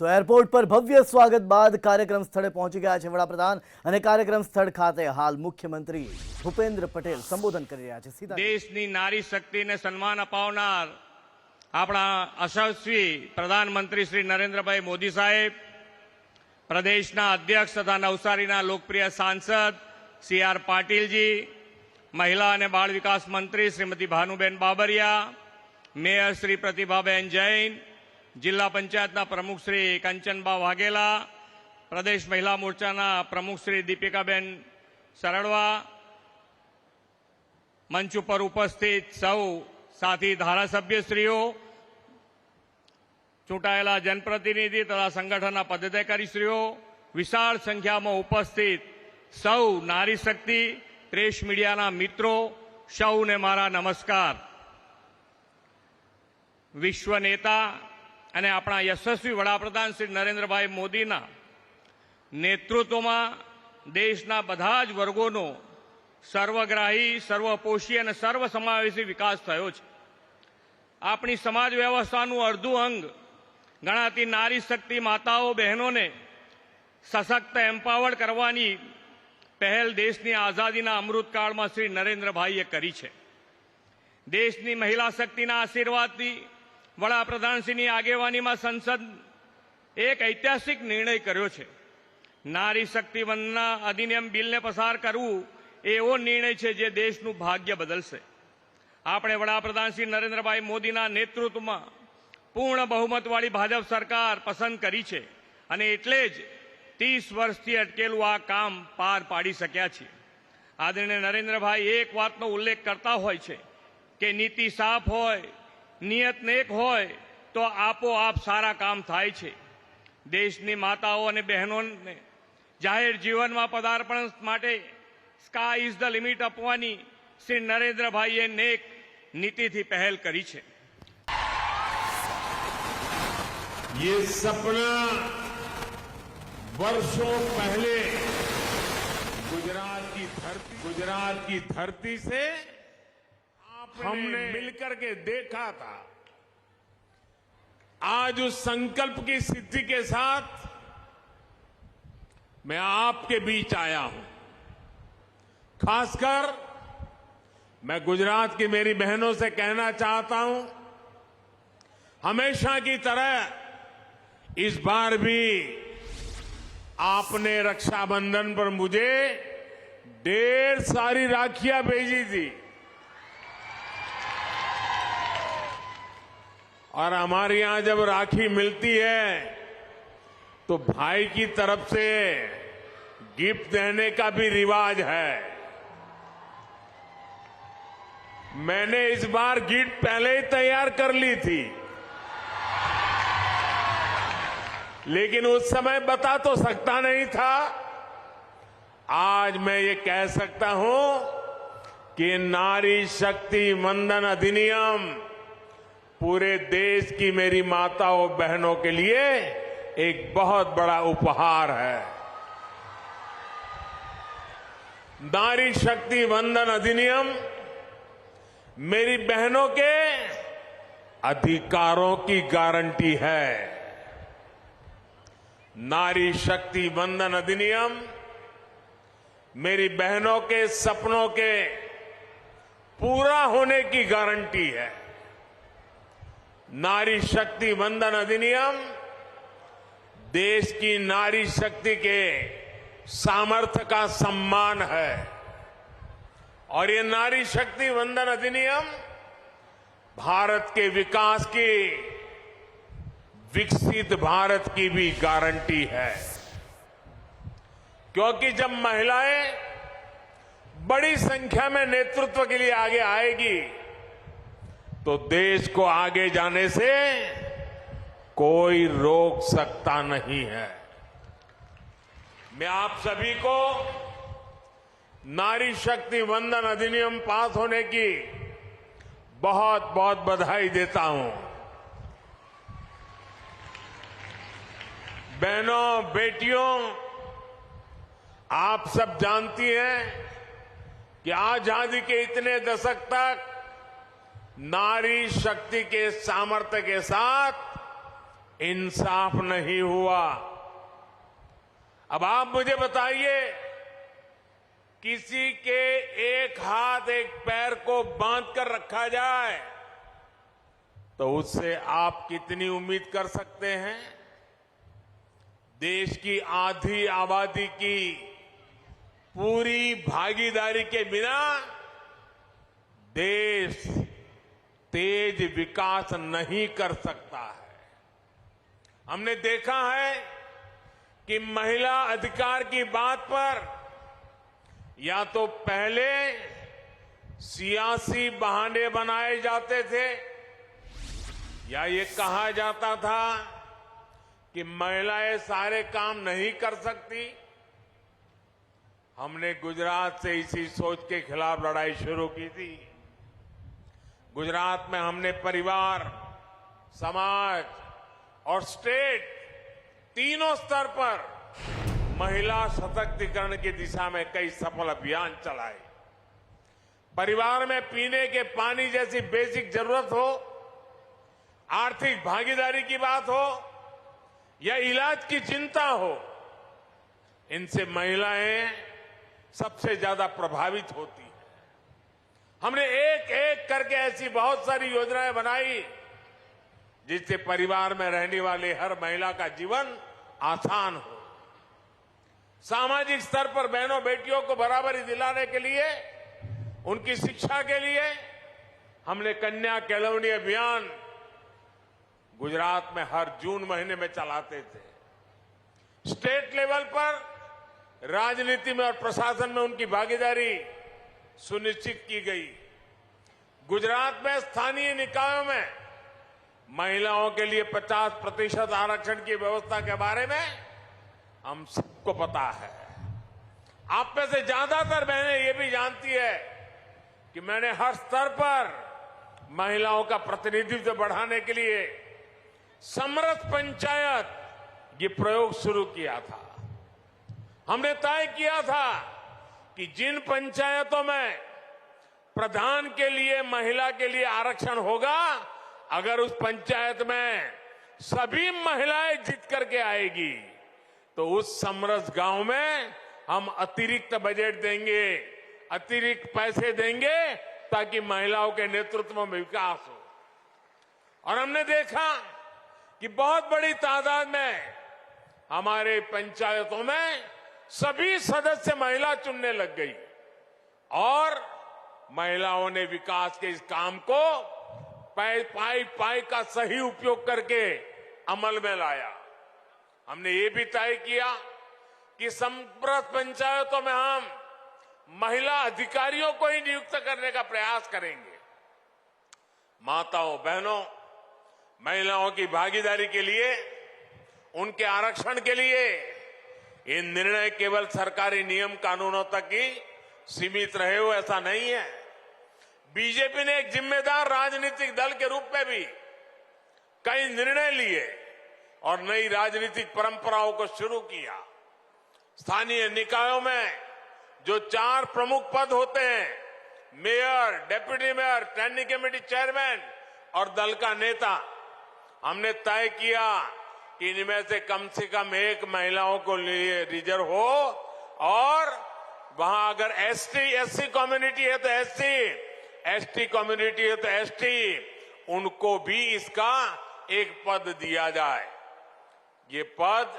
તો એરપોર્ટ પર ભવ્ય સ્વાગત બાદ કાર્યક્રમ સ્થળે પહોંચી ગયા છે વડાપ્રધાન અને કાર્યક્રમ સ્થળ ખાતે હાલ મુખ્યમંત્રી ભૂપેન્દ્ર પટેલ સંબોધન કરી રહ્યા છે। સીધા દેશની નારી શક્તિને સન્માન અપાવનાર આપણા યશસ્વી પ્રધાનમંત્રી શ્રી નરેન્દ્રભાઈ મોદી સાહેબ, પ્રદેશના અધ્યક્ષ તથા નવસારીના લોકપ્રિય સાંસદ સી આર પાટીલજી, મહિલા અને બાળ વિકાસ મંત્રી શ્રીમતી ભાનુબેન બાબરિયા, મેયર શ્રી પ્રતિભાબેન જૈન, जिला पंचायतना प्रमुख श्री कंचनबा वाघेला, प्रदेश महिला मोर्चाना प्रमुख श्री दीपिकाबेन सरड़वा, मंच पर उपस्थित सौ साथी धारासभ्यश्रीओ, चूंटायेला जनप्रतिनिधि तथा संगठनना पदाधिकारीश्रीओ, विशाल संख्या में उपस्थित सौ नारी शक्ति प्रेस मीडियाना मित्रों, सौने मारा नमस्कार। विश्व नेता અને આપણા યશસ્વી વડાપ્રધાન શ્રી નરેન્દ્રભાઈ મોદીના નેતૃત્વમાં દેશના બધા જ વર્ગોનો સર્વગ્રાહી, સર્વપોષી અને સર્વસમાવેશી વિકાસ થયો છે। આપણી સમાજ વ્યવસ્થાનું અડધું અંગ ગણાતી નારી શક્તિ માતાઓ બહેનોને સશક્ત એમ્પાવર્ડ કરવાની પહેલ દેશની આઝાદીના અમૃતકાળમાં શ્રી નરેન્દ્રભાઈએ કરી છે। દેશની મહિલા શક્તિના આશીર્વાદથી વડાપ્રધાનશ્રીની આગેવાનીમાં સંસદ એક ઐતિહાસિક નિર્ણય કર્યો છે। નારી શક્તિ વંદના અધિનિયમ બિલને પસાર કરવું એ એવો નિર્ણય છે જે દેશનું ભાગ્ય બદલશે। આપણે વડાપ્રધાન શ્રી નરેન્દ્રભાઈ મોદીના નેતૃત્વમાં પૂર્ણ બહુમતવાળી ભાજપ સરકાર પસંદ કરી છે અને એટલે જ 30 વર્ષથી અટકેલું આ કામ પાર પાડી શક્યા છીએ। આદરણીય નરેન્દ્રભાઈ એક વાતનો ઉલ્લેખ કરતા હોય છે કે નીતિ સાફ હોય, नियत नेक होय तो आपो-आप सारा काम थाय छे। देशनी माताओं और बहनों ने जाहिर जीवन में पदार्पण माटे स्काय इज द लिमिट अपवानी श्री नरेंद्र भाईए नेक नीति थी पहल करी छे। ये सपना वर्षों पहले गुजरात की धरती से हमने मिलकर के देखा था। आज उस संकल्प की सिद्धि के साथ मैं आपके बीच आया हूं। खासकर मैं गुजरात की मेरी बहनों से कहना चाहता हूं, हमेशा की तरह इस बार भी आपने रक्षाबंधन पर मुझे ढेर सारी राखियां भेजी थी और हमारे यहां जब राखी मिलती है तो भाई की तरफ से गिफ्ट देने का भी रिवाज है। मैंने इस बार गिफ्ट पहले ही तैयार कर ली थी, लेकिन उस समय बता तो सकता नहीं था। आज मैं ये कह सकता हूं कि नारी शक्ति वंदन अधिनियम पूरे देश की मेरी माताओं बहनों के लिए एक बहुत बड़ा उपहार है। नारी शक्ति वंदन अधिनियम मेरी बहनों के अधिकारों की गारंटी है। नारी शक्ति वंदन अधिनियम मेरी बहनों के सपनों के पूरा होने की गारंटी है। नारी शक्ति वंदन अधिनियम देश की नारी शक्ति के सामर्थ्य का सम्मान है और ये नारी शक्ति वंदन अधिनियम भारत के विकास की, विकसित भारत की भी गारंटी है। क्योंकि जब महिलाएं बड़ी संख्या में नेतृत्व के लिए आगे आएगी तो देश को आगे जाने से कोई रोक सकता नहीं है। मैं आप सभी को नारी शक्ति वंदन अधिनियम पास होने की बहुत बहुत बधाई देता हूं। बहनों, बेटियों, आप सब जानती हैं कि आजादी के इतने दशक तक नारी शक्ति के सामर्थ्य के साथ इंसाफ नहीं हुआ। अब आप मुझे बताइए, किसी के एक हाथ एक पैर को बांध कर रखा जाए तो उससे आप कितनी उम्मीद कर सकते हैं? देश की आधी आबादी की पूरी भागीदारी के बिना देश तेज विकास नहीं कर सकता है। हमने देखा है कि महिला अधिकार की बात पर या तो पहले सियासी बहाने बनाए जाते थे या ये कहा जाता था कि महिलाएं सारे काम नहीं कर सकती। हमने गुजरात से इसी सोच के खिलाफ लड़ाई शुरू की थी। गुजरात में हमने परिवार, समाज और स्टेट तीनों स्तर पर महिला सशक्तिकरण की दिशा में कई सफल अभियान चलाए। परिवार में पीने के पानी जैसी बेसिक जरूरत हो, आर्थिक भागीदारी की बात हो या इलाज की चिंता हो, इनसे महिलाएं सबसे ज्यादा प्रभावित होती हैं। हमने एक एक करके ऐसी बहुत सारी योजनाएं बनाई जिससे परिवार में रहने वाले हर महिला का जीवन आसान हो। सामाजिक स्तर पर बहनों बेटियों को बराबरी दिलाने के लिए, उनकी शिक्षा के लिए हमने कन्या केळवणी अभियान गुजरात में हर जून महीने में चलाते थे। स्टेट लेवल पर राजनीति में और प्रशासन में उनकी भागीदारी सुनिश्चित की गई। गुजरात में स्थानीय निकायों में महिलाओं के लिए 50% आरक्षण की व्यवस्था के बारे में हम सबको पता है। आप में से ज्यादातर बहनें ये भी जानती है कि मैंने हर स्तर पर महिलाओं का प्रतिनिधित्व बढ़ाने के लिए समरस पंचायत ये प्रयोग शुरू किया था। हमने तय किया था कि जिन पंचायतों में प्रधान के लिए महिला के लिए आरक्षण होगा, अगर उस पंचायत में सभी महिलाएं जीत करके आएगी तो उस समरस गांव में हम अतिरिक्त बजट देंगे, अतिरिक्त पैसे देंगे ताकि महिलाओं के नेतृत्व में विकास हो। और हमने देखा कि बहुत बड़ी तादाद में हमारे पंचायतों में सभी सदस्य महिला चुनने लग गई और महिलाओं ने विकास के इस काम को पाई का सही उपयोग करके अमल में लाया। हमने ये भी तय किया कि समरस पंचायतों में हम महिला अधिकारियों को ही नियुक्त करने का प्रयास करेंगे। माताओं बहनों, महिलाओं की भागीदारी के लिए, उनके आरक्षण के लिए ये निर्णय केवल सरकारी नियम कानूनों तक ही सीमित रहे हो ऐसा नहीं है। बीजेपी ने एक जिम्मेदार राजनीतिक दल के रूप में भी कई निर्णय लिए और नई राजनीतिक परंपराओं को शुरू किया। स्थानीय निकायों में जो 4 प्रमुख पद होते हैं, mayor, deputy mayor, standing committee chairman और दल का नेता, हमने तय किया कि इनमें से कम एक महिलाओं को लिए रिजर्व हो और वहां अगर एससी कम्युनिटी है तो एसटी कम्युनिटी है तो एसटी, उनको भी इसका एक पद दिया जाए। ये पद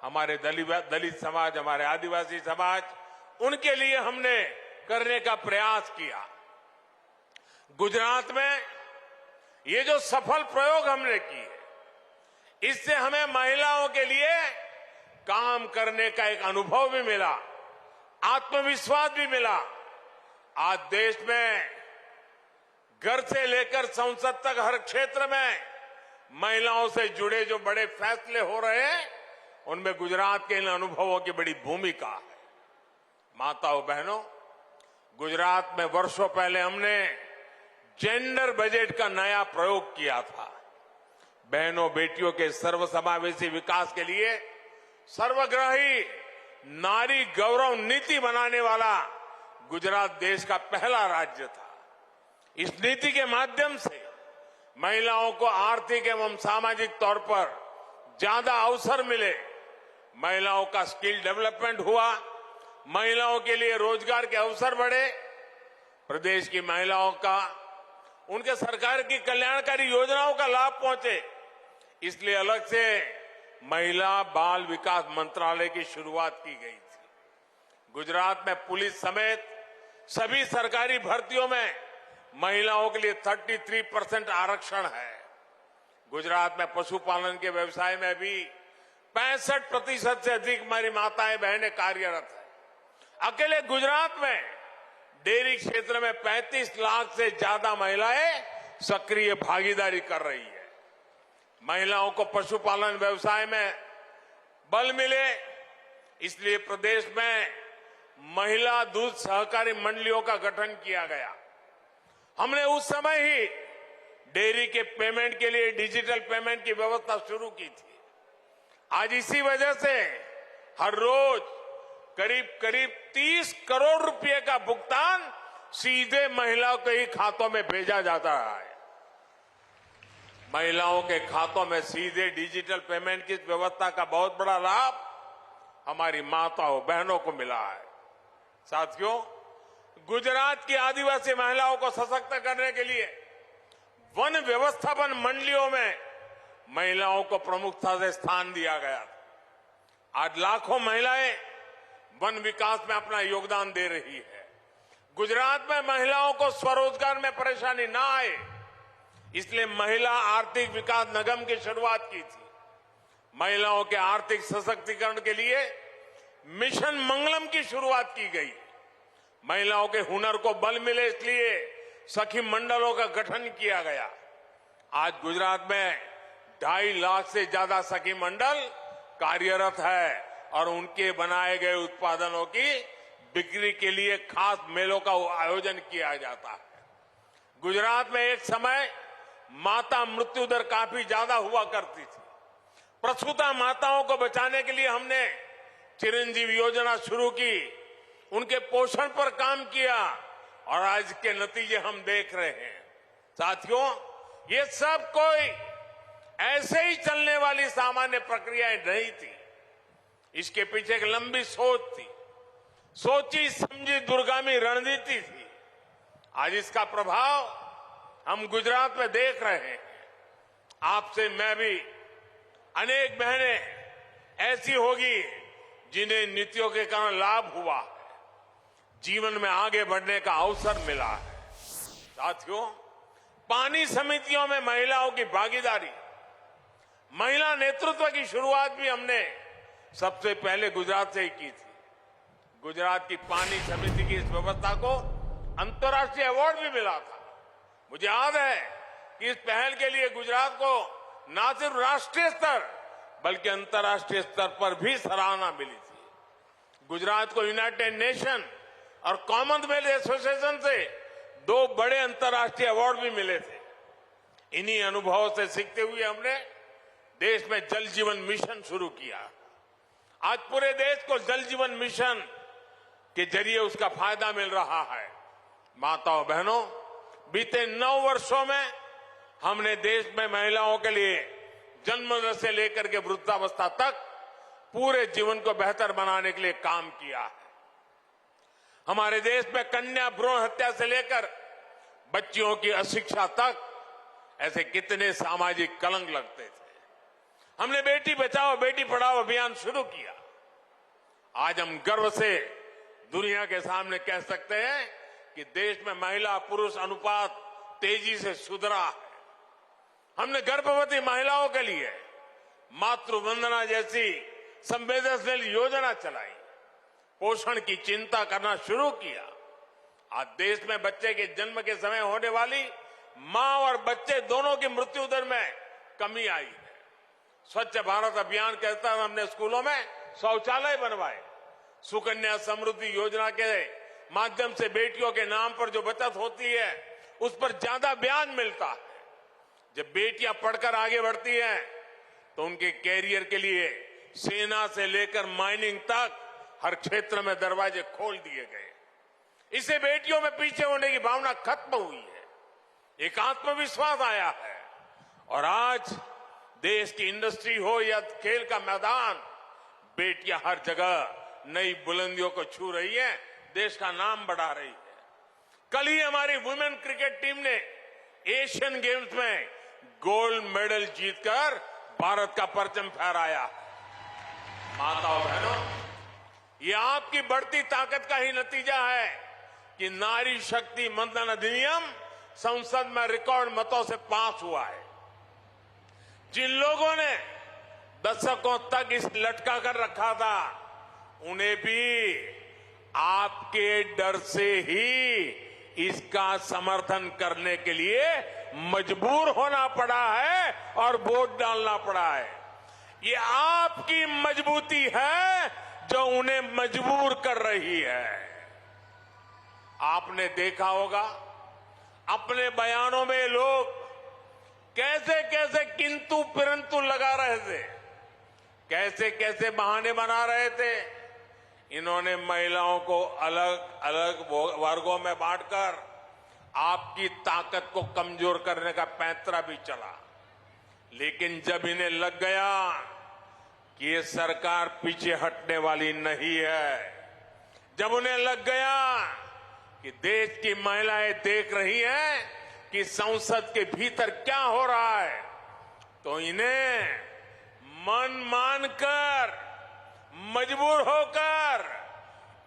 हमारे दलित समाज, हमारे आदिवासी समाज, उनके लिए हमने करने का प्रयास किया। गुजरात में ये जो सफल प्रयोग हमने किए, इससे हमें महिलाओं के लिए काम करने का एक अनुभव भी मिला, आत्मविश्वास भी मिला। आज देश में घर से लेकर संसद तक हर क्षेत्र में महिलाओं से जुड़े जो बड़े फैसले हो रहे हैं, उनमें गुजरात के इन अनुभवों की बड़ी भूमिका है। माताओं बहनों, गुजरात में वर्षों पहले हमने जेंडर बजट का नया प्रयोग किया था। बहनों बेटियों के सर्वसमावेशी विकास के लिए सर्वग्राही नारी गौरव नीति बनाने वाला गुजरात देश का पहला राज्य था। इस नीति के माध्यम से महिलाओं को आर्थिक एवं सामाजिक तौर पर ज्यादा अवसर मिले, महिलाओं का स्किल डेवलपमेंट हुआ, महिलाओं के लिए रोजगार के अवसर बढ़े, प्रदेश की महिलाओं का उनके सरकार की कल्याणकारी योजनाओं का लाभ पहुंचे, इसलिए अलग से महिला बाल विकास मंत्रालय की शुरुआत की गई थी। गुजरात में पुलिस समेत सभी सरकारी भर्तियों में महिलाओं के लिए 33% आरक्षण है। गुजरात में पशुपालन के व्यवसाय में भी 65% से अधिक हमारी माताएं बहनें कार्यरत है। अकेले गुजरात में डेयरी क्षेत्र में 35 लाख से ज्यादा महिलाएं सक्रिय भागीदारी कर रही है। महिलाओं को पशुपालन व्यवसाय में बल मिले, इसलिए प्रदेश में महिला दूध सहकारी मंडलियों का गठन किया गया। हमने उस समय ही डेयरी के पेमेंट के लिए डिजिटल पेमेंट की व्यवस्था शुरू की थी। आज इसी वजह से हर रोज करीब करीब 30 करोड़ रुपए का भुगतान सीधे महिलाओं के ही खातों में भेजा जाता है। महिलाओं के खातों में सीधे डिजिटल पेमेंट की व्यवस्था का बहुत बड़ा लाभ हमारी माताओं बहनों को मिला है। साथियों, गुजरात की आदिवासी महिलाओं को सशक्त करने के लिए वन व्यवस्थापन मंडलियों में महिलाओं को प्रमुखता से स्थान दिया गया। आज लाखों महिलाएं वन विकास में अपना योगदान दे रही है। गुजरात में महिलाओं को स्वरोजगार में परेशानी ना आए, इसलिए महिला आर्थिक विकास निगम की शुरुआत की थी। महिलाओं के आर्थिक सशक्तिकरण के लिए मिशन मंगलम की शुरुआत की गई। महिलाओं के हुनर को बल मिले, इसलिए सखी मंडलों का गठन किया गया। आज गुजरात में 2.5 लाख से ज्यादा सखी मंडल कार्यरत है और उनके बनाए गए उत्पादनों की बिक्री के लिए खास मेलों का आयोजन किया जाता है। गुजरात में एक समय माता मृत्यु दर काफी ज्यादा हुआ करती थी। प्रसूता माताओं को बचाने के लिए हमने चिरंजीव योजना शुरू की, उनके पोषण पर काम किया और आज के नतीजे हम देख रहे हैं। साथियों, ये सब कोई ऐसे ही चलने वाली सामान्य प्रक्रियाएं नहीं थी। इसके पीछे एक लंबी सोच थी, सोची समझी दूरगामी रणनीति थी। आज इसका प्रभाव हम गुजरात में देख रहे हैं। आपसे मैं भी अनेक बहनें ऐसी होगी जिन्हें नीतियों के कारण लाभ हुआ है, जीवन में आगे बढ़ने का अवसर मिला है। साथियों, पानी समितियों में महिलाओं की भागीदारी, महिला नेतृत्व की शुरुआत भी हमने सबसे पहले गुजरात से ही की थी। गुजरात की पानी समिति की इस व्यवस्था को अंतर्राष्ट्रीय अवार्ड भी मिला था। मुझे याद है कि इस पहल के लिए गुजरात को न सिर्फ राष्ट्रीय स्तर बल्कि अंतर्राष्ट्रीय स्तर पर भी सराहना मिली थी। गुजरात को यूनाइटेड नेशन और कॉमनवेल्थ एसोसिएशन से 2 बड़े अंतर्राष्ट्रीय अवार्ड भी मिले थे। इन्हीं अनुभवों से सीखते हुए हमने देश में जल जीवन मिशन शुरू किया। आज पूरे देश को जल जीवन मिशन के जरिए उसका फायदा मिल रहा है। माताओं बहनों, बीते 9 वर्षों में हमने देश में महिलाओं के लिए जन्म से लेकर के वृद्धावस्था तक पूरे जीवन को बेहतर बनाने के लिए काम किया है। हमारे देश में कन्या भ्रूण हत्या से लेकर बच्चियों की अशिक्षा तक ऐसे कितने सामाजिक कलंक लगते थे। हमने बेटी बचाओ बेटी पढ़ाओ अभियान शुरू किया। आज हम गर्व से दुनिया के सामने कह सकते हैं कि देश में महिला पुरुष अनुपात तेजी से सुधरा है। हमने गर्भवती महिलाओं के लिए मातृ वंदना जैसी संवेदनशील योजना चलाई, पोषण की चिंता करना शुरू किया। आज देश में बच्चे के जन्म के समय होने वाली मां और बच्चे दोनों की मृत्यु दर में कमी आई है। स्वच्छ भारत अभियान के तहत हमने स्कूलों में शौचालय बनवाए। सुकन्या समृद्धि योजना के माध्यम से बेटियों के नाम पर जो बचत होती है उस पर ज्यादा ब्याज मिलता है। जब बेटियां पढ़कर आगे बढ़ती हैं तो उनके कैरियर के लिए सेना से लेकर माइनिंग तक हर क्षेत्र में दरवाजे खोल दिए गए। इससे बेटियों में पीछे होने की भावना खत्म हुई है, एक आत्मविश्वास आया है और आज देश की इंडस्ट्री हो या खेल का मैदान, बेटियां हर जगह नई बुलंदियों को छू रही है, देश का नाम बढ़ा रही है। कल ही हमारी वुमेन क्रिकेट टीम ने एशियन गेम्स में गोल्ड मेडल जीतकर भारत का परचम फहराया। माताओं बहनों, ये आपकी बढ़ती ताकत का ही नतीजा है कि नारी शक्ति मंथन अधिनियम संसद में रिकॉर्ड मतों से पास हुआ है। जिन लोगों ने दशकों तक इस लटका कर रखा था, उन्हें भी आपके डर से ही इसका समर्थन करने के लिए मजबूर होना पड़ा है और वोट डालना पड़ा है। ये आपकी मजबूती है जो उन्हें मजबूर कर रही है। आपने देखा होगा अपने बयानों में लोग कैसे कैसे किंतु परंतु लगा रहे थे, कैसे कैसे बहाने बना रहे थे। इन्होंने महिलाओं को अलग अलग वर्गों में बांटकर आपकी ताकत को कमजोर करने का पैंतरा भी चला। लेकिन जब इन्हें लग गया कि ये सरकार पीछे हटने वाली नहीं है, जब उन्हें लग गया कि देश की महिलाएं देख रही हैं कि संसद के भीतर क्या हो रहा है, तो इन्हें मन मानकर मजबूर होकर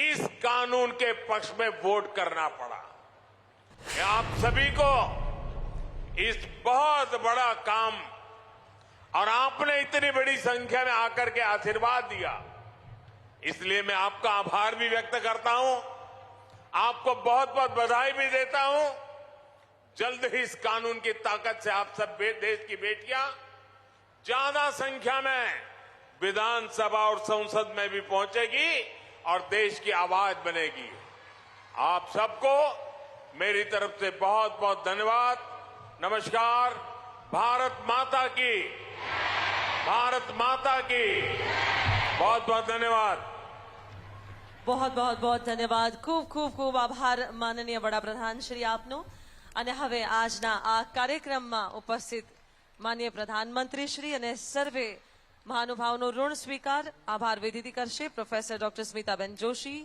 इस कानून के पक्ष में वोट करना पड़ा। मैं आप सभी को इस बहुत बड़ा काम और आपने इतनी बड़ी संख्या में आकर के आशीर्वाद दिया, इसलिए मैं आपका आभार भी व्यक्त करता हूं, आपको बहुत बहुत बधाई भी देता हूं। जल्द ही इस कानून की ताकत से आप सब देश की बेटियां ज्यादा संख्या में विधानसभा और संसद में भी पहुंचेगी और देश की आवाज बनेगी। आप सबको मेरी तरफ से बहुत बहुत धन्यवाद। नमस्कार। भारत माता की, भारत माता की बहुत बहुत धन्यवाद। बहुत धन्यवाद। ખૂબ આભાર માનનીય વડાપ્રધાન શ્રી આપનો। અને હવે આજના આ કાર્યક્રમમાં ઉપસ્થિત માનનીય પ્રધાનમંત્રી શ્રી અને સર્વે મહાનુભાવનો ઋણ સ્વીકાર આભાર વિધિથી કરશે પ્રોફેસર ડોક્ટર સ્મિતાબેન જોશી।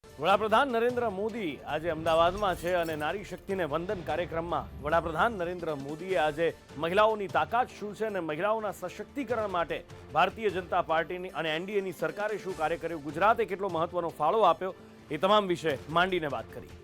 વડાપ્રધાન નરેન્દ્ર મોદી આજે અમદાવાદમાં છે અને નારી શક્તિને વંદન કાર્યક્રમમાં વડાપ્રધાન નરેન્દ્ર મોદીએ આજે મહિલાઓની તાકાત શું છે અને મહિલાઓના સશક્તિકરણ માટે ભારતીય જનતા પાર્ટીની અને એનડીએની સરકારે શું કાર્ય કર્યું, ગુજરાતે કેટલો મહત્વનો ફાળો આપ્યો, એ તમામ વિશે માંડીને વાત કરી।